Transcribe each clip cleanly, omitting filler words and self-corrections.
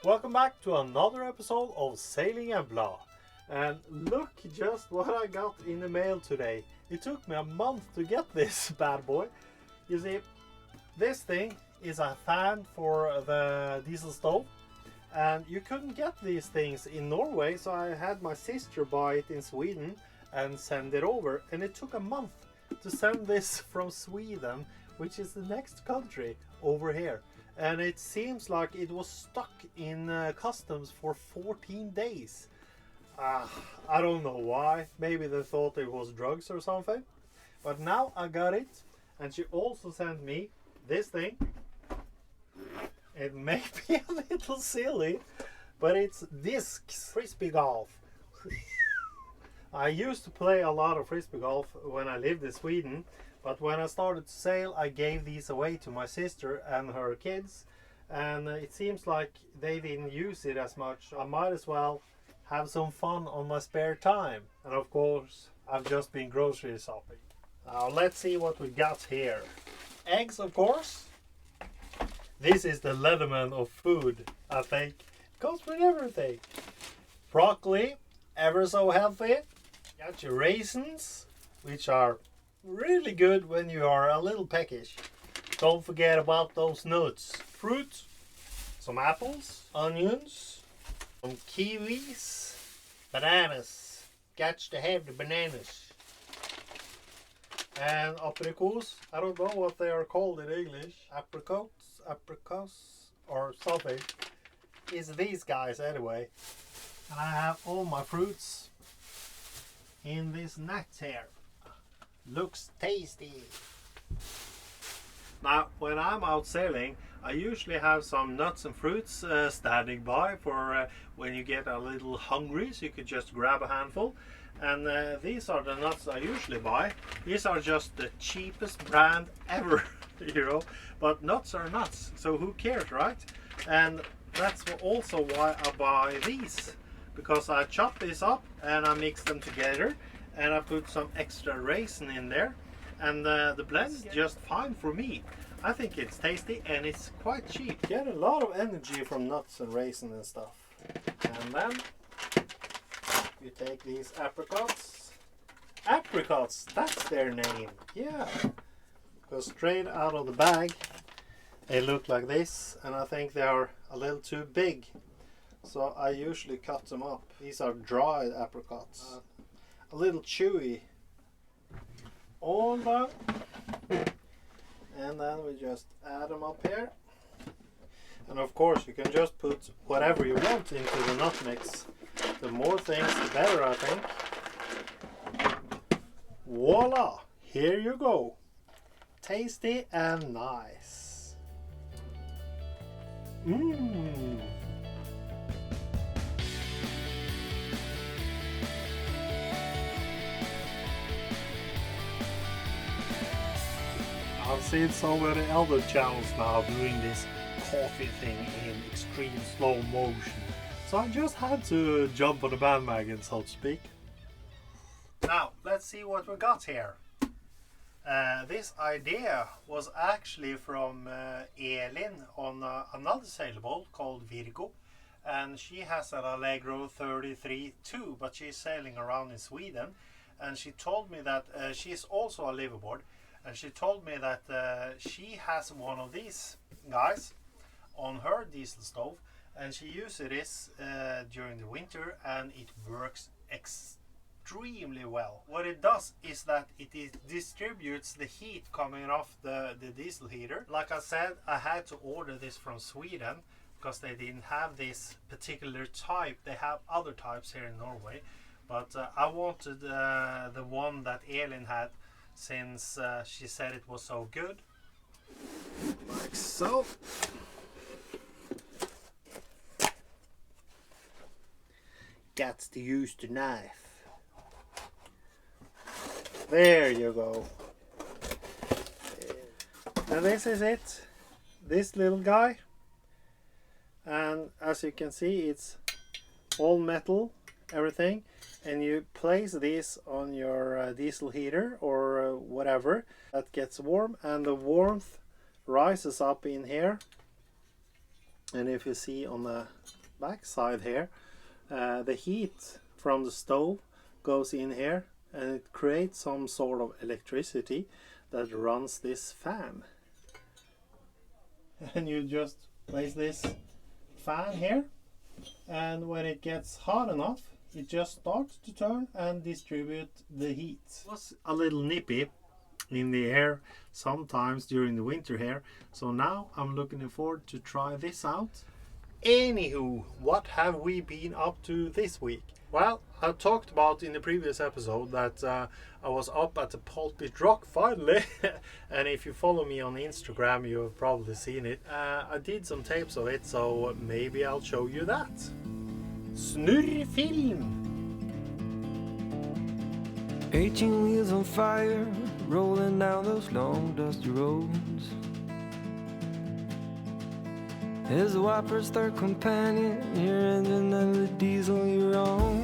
Welcome back to another episode of Sailing Embla. And look just what I got in the mail today. It took me a month to get this bad boy. You see, this thing is a fan for the diesel stove. And you couldn't get these things in Norway, so I had my sister buy it in Sweden and send it over. And it took a month to send this from Sweden, which is the next country over here. And it seems like it was stuck in customs for 14 days. I don't know why. Maybe they thought it was drugs or something. But now I got it. And she also sent me this thing. It may be a little silly, but it's discs frisbee golf. I used to play a lot of frisbee golf when I lived in Sweden. But when I started to sail, I gave these away to my sister and her kids. And it seems like they didn't use it as much. I might as well have some fun on my spare time. And of course, I've just been grocery shopping. Now let's see what we got here. Eggs, of course. This is the Leatherman of food, I think. It goes with everything. Broccoli, ever so healthy. Got your raisins, which are really good when you are a little peckish. Don't forget about those nuts. Fruit, some apples, onions, some kiwis, bananas. Got to have the bananas. And apricots. I don't know what they are called in English. Apricots, or something. It's these guys anyway. And I have all my fruits in this net here. Looks tasty. Now, when I'm out sailing, I usually have some nuts and fruits standing by for when you get a little hungry, so you could just grab a handful. And these are the nuts I usually buy. These are just the cheapest brand ever, you know. But nuts are nuts, so who cares, right? And that's also why I buy these, because I chop this up and I mix them together. And I put some extra raisin in there, and the blend is just fine for me. I think it's tasty and it's quite cheap. Get a lot of energy from nuts and raisin and stuff. And then you take these apricots. Apricots, that's their name. Yeah. Go straight out of the bag. They look like this, and I think they are a little too big. So I usually cut them up. These are dried apricots. A little chewy. All done. And then we just add them up here. And of course you can just put whatever you want into the nut mix. The more things the better, I think. Voila! Here you go. Tasty and nice. Mmm. I've seen so many other channels now doing this coffee thing in extreme slow motion. So I just had to jump on the bandwagon, so to speak. Now, let's see what we got here. This idea was actually from Elin on another sailboat called Virgo. And she has an Allegro 33 too, but she's sailing around in Sweden. And she told me that she's also a liveaboard. And she told me that she has one of these guys on her diesel stove, and she uses this during the winter, and it works extremely well. What it does is that it distributes the heat coming off the diesel heater. Like I said, I had to order this from Sweden because they didn't have this particular type. They have other types here in Norway, but I wanted the one that Elin had, since she said it was so good. Like so. Got to use the knife. There you go. And this is it. This little guy. And as you can see, it's all metal, everything. And you place this on your diesel heater or whatever that gets warm, and the warmth rises up in here And if you see on the back side here, the heat from the stove goes in here and it creates some sort of electricity that runs this fan. And you just place this fan here, and when it gets hot enough it just starts to turn and distribute the heat. It was a little nippy in the air sometimes during the winter here, so now I'm looking forward to try this out. Anywho, what have we been up to this week? Well, I talked about in the previous episode that I was up at the Pulpit Rock finally. And if you follow me on Instagram, you've probably seen it. I did some tapes of it, so maybe I'll show you that. Snurrfilm! 18 wheels on fire, rolling down those long dusty roads. His wipers, third companion, your engine and the diesel you're on.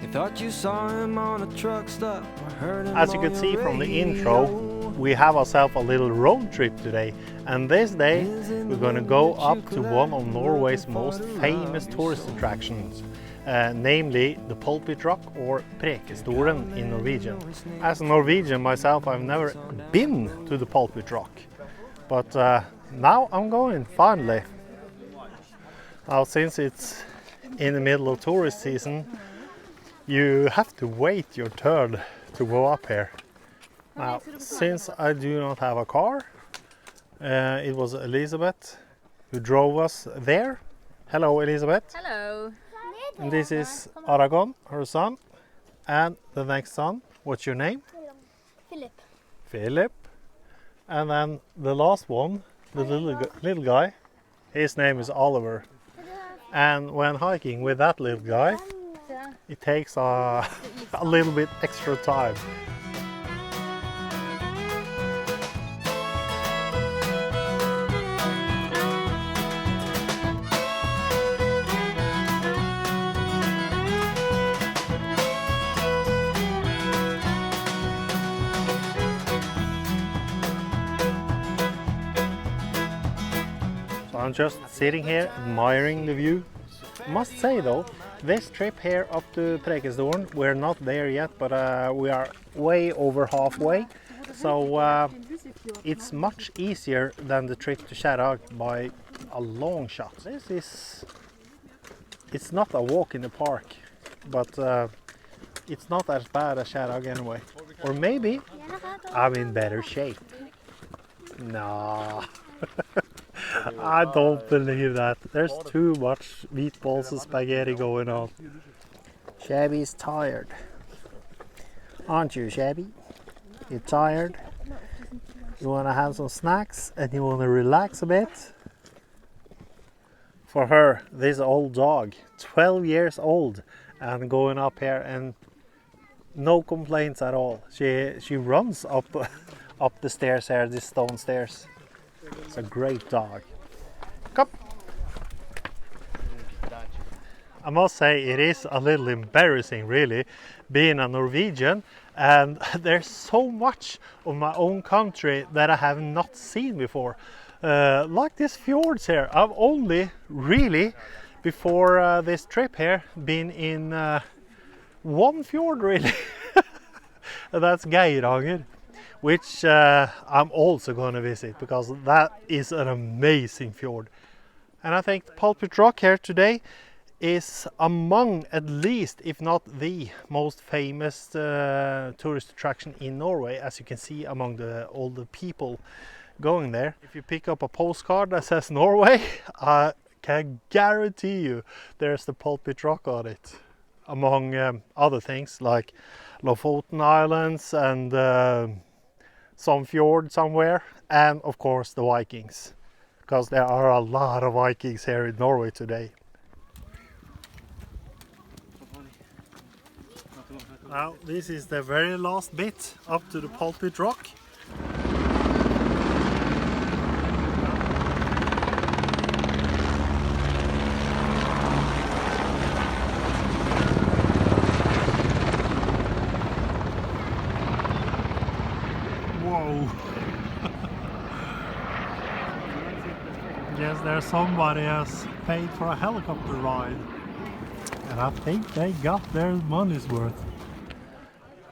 You thought you saw him on a truck stop, or heard him. As you on could see your from the radio. intro, we have ourselves a little road trip today. And this day we're going to go up to one of Norway's most famous tourist attractions. Namely the Pulpit Rock, or Preikestolen in Norwegian. As a Norwegian myself, I've never been to the Pulpit Rock. But now I'm going, finally. Now, since it's in the middle of tourist season, you have to wait your turn to go up here. Now, since I do not have a car, it was Elizabeth who drove us there. Hello, Elizabeth. Hello. And this is Aragon, her son, and the next son. What's your name? Philip. Philip. And then the last one, the little guy, his name is Oliver. And when hiking with that little guy, it takes a little bit extra time. I'm just sitting here admiring the view. Must say though, this trip here up to Preikestolen, we're not there yet, but we are way over halfway. So it's much easier than the trip to Fjord by a long shot. It's not a walk in the park, but it's not as bad as Fjord anyway. Or maybe I'm in better shape. Nah. I don't believe that. There's too much meatballs and spaghetti going on. Shabby's tired. Aren't you, Shabby? You're tired? You want to have some snacks and you want to relax a bit? For her, this old dog, 12 years old, and going up here and no complaints at all. She runs up the stairs here, these stone stairs. It's a great dog. Come. I must say it is a little embarrassing really being a Norwegian, and there's so much of my own country that I have not seen before. Like these fjords here. I've only really before this trip here been in one fjord really. And that's Geiranger, which I'm also going to visit because that is an amazing fjord. And I think the Pulpit Rock here today is among, at least, if not the most famous tourist attraction in Norway, as you can see among all the people going there. If you pick up a postcard that says Norway, I can guarantee you there's the Pulpit Rock on it, among other things like Lofoten Islands and some fjord somewhere, and of course the Vikings, because there are a lot of Vikings here in Norway today. Now this is the very last bit up to the Pulpit Rock. Whoa! there somebody has paid for a helicopter ride. And I think they got their money's worth.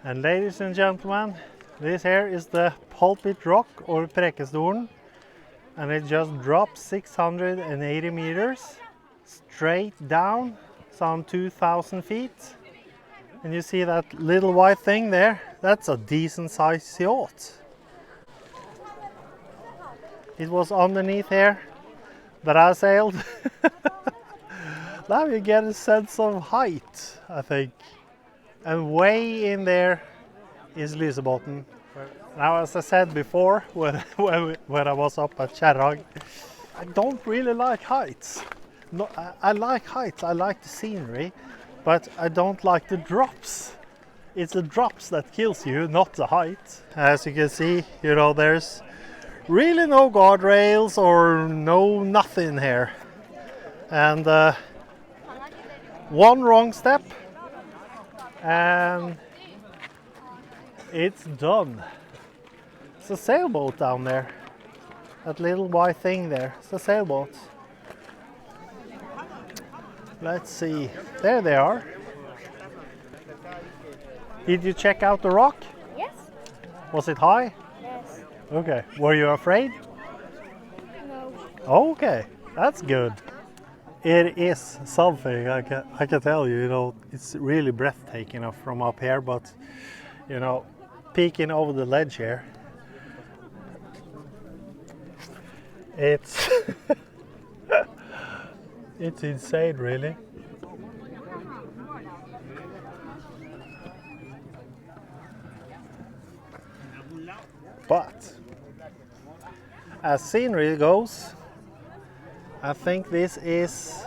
And ladies and gentlemen, this here is the Pulpit Rock or Preikestolen. And it just drops 680 meters straight down, some 2,000 feet. And you see that little white thing there? That's a decent sized yacht. It was underneath here that I sailed. Now you get a sense of height, I think. And way in there is Lysefjord. Now, as I said before, when I was up at Fjord, I don't really like heights. No, I like heights, I like the scenery, but I don't like the drops. It's the drops that kills you, not the height. As you can see, you know, there's really no guardrails or nothing here. And one wrong step and it's done. It's a sailboat down there. That little white thing there, it's a sailboat. Let's see, there they are. Did you check out the rock? Yes. Was it high? Yes. Okay, were you afraid? No. Okay, that's good. It is something, I can tell you, you know, it's really breathtaking from up here, but, you know, peeking over the ledge here, it's, it's insane, really. But, as scenery goes, I think this is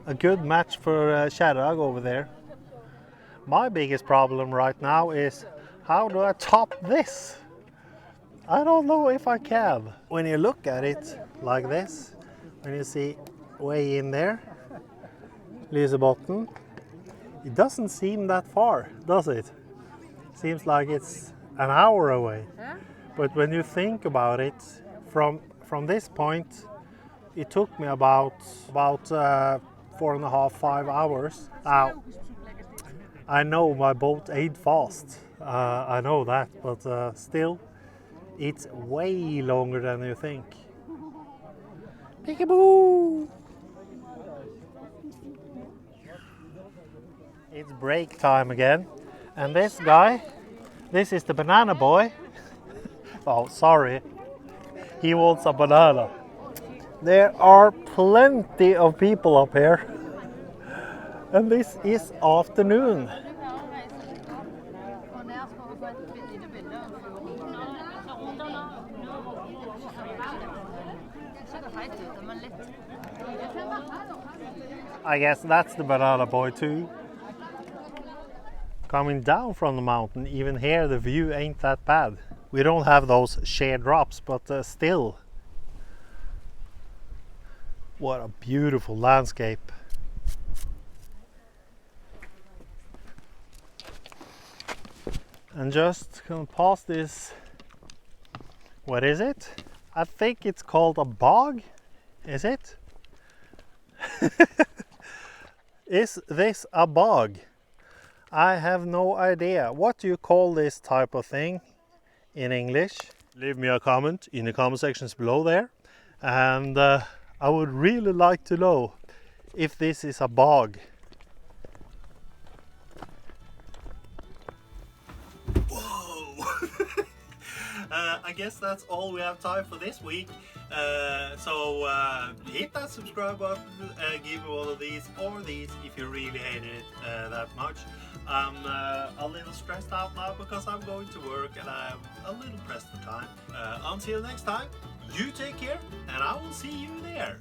a good match for Fjord over there. My biggest problem right now is how do I top this? I don't know if I can. When you look at it like this, when you see way in there, Lysefjord, it doesn't seem that far, does it? Seems like it's an hour away. But when you think about it, from this point, it took me about 4.5, 5 hours. Now, I know my boat ain't fast. I know that, but still, it's way longer than you think. Peekaboo! It's break time again, and this guy, this is the banana boy. Oh, sorry. He wants a banana. There are plenty of people up here. And this is afternoon. I guess that's the banana boy too. Coming down from the mountain, even here the view ain't that bad. We don't have those sheer drops, but still. What a beautiful landscape. And just gonna pass this, what is it? I think it's called a bog, is it? Is this a bog? I have no idea. What do you call this type of thing in English? Leave me a comment in the comment sections below there. And I would really like to know if this is a bog. Whoa! I guess that's all we have time for this week. So hit that subscribe button, give me one of these or these if you really hated it that much. I'm a little stressed out now because I'm going to work and I'm a little pressed for time. Until next time, you take care and I will see you there.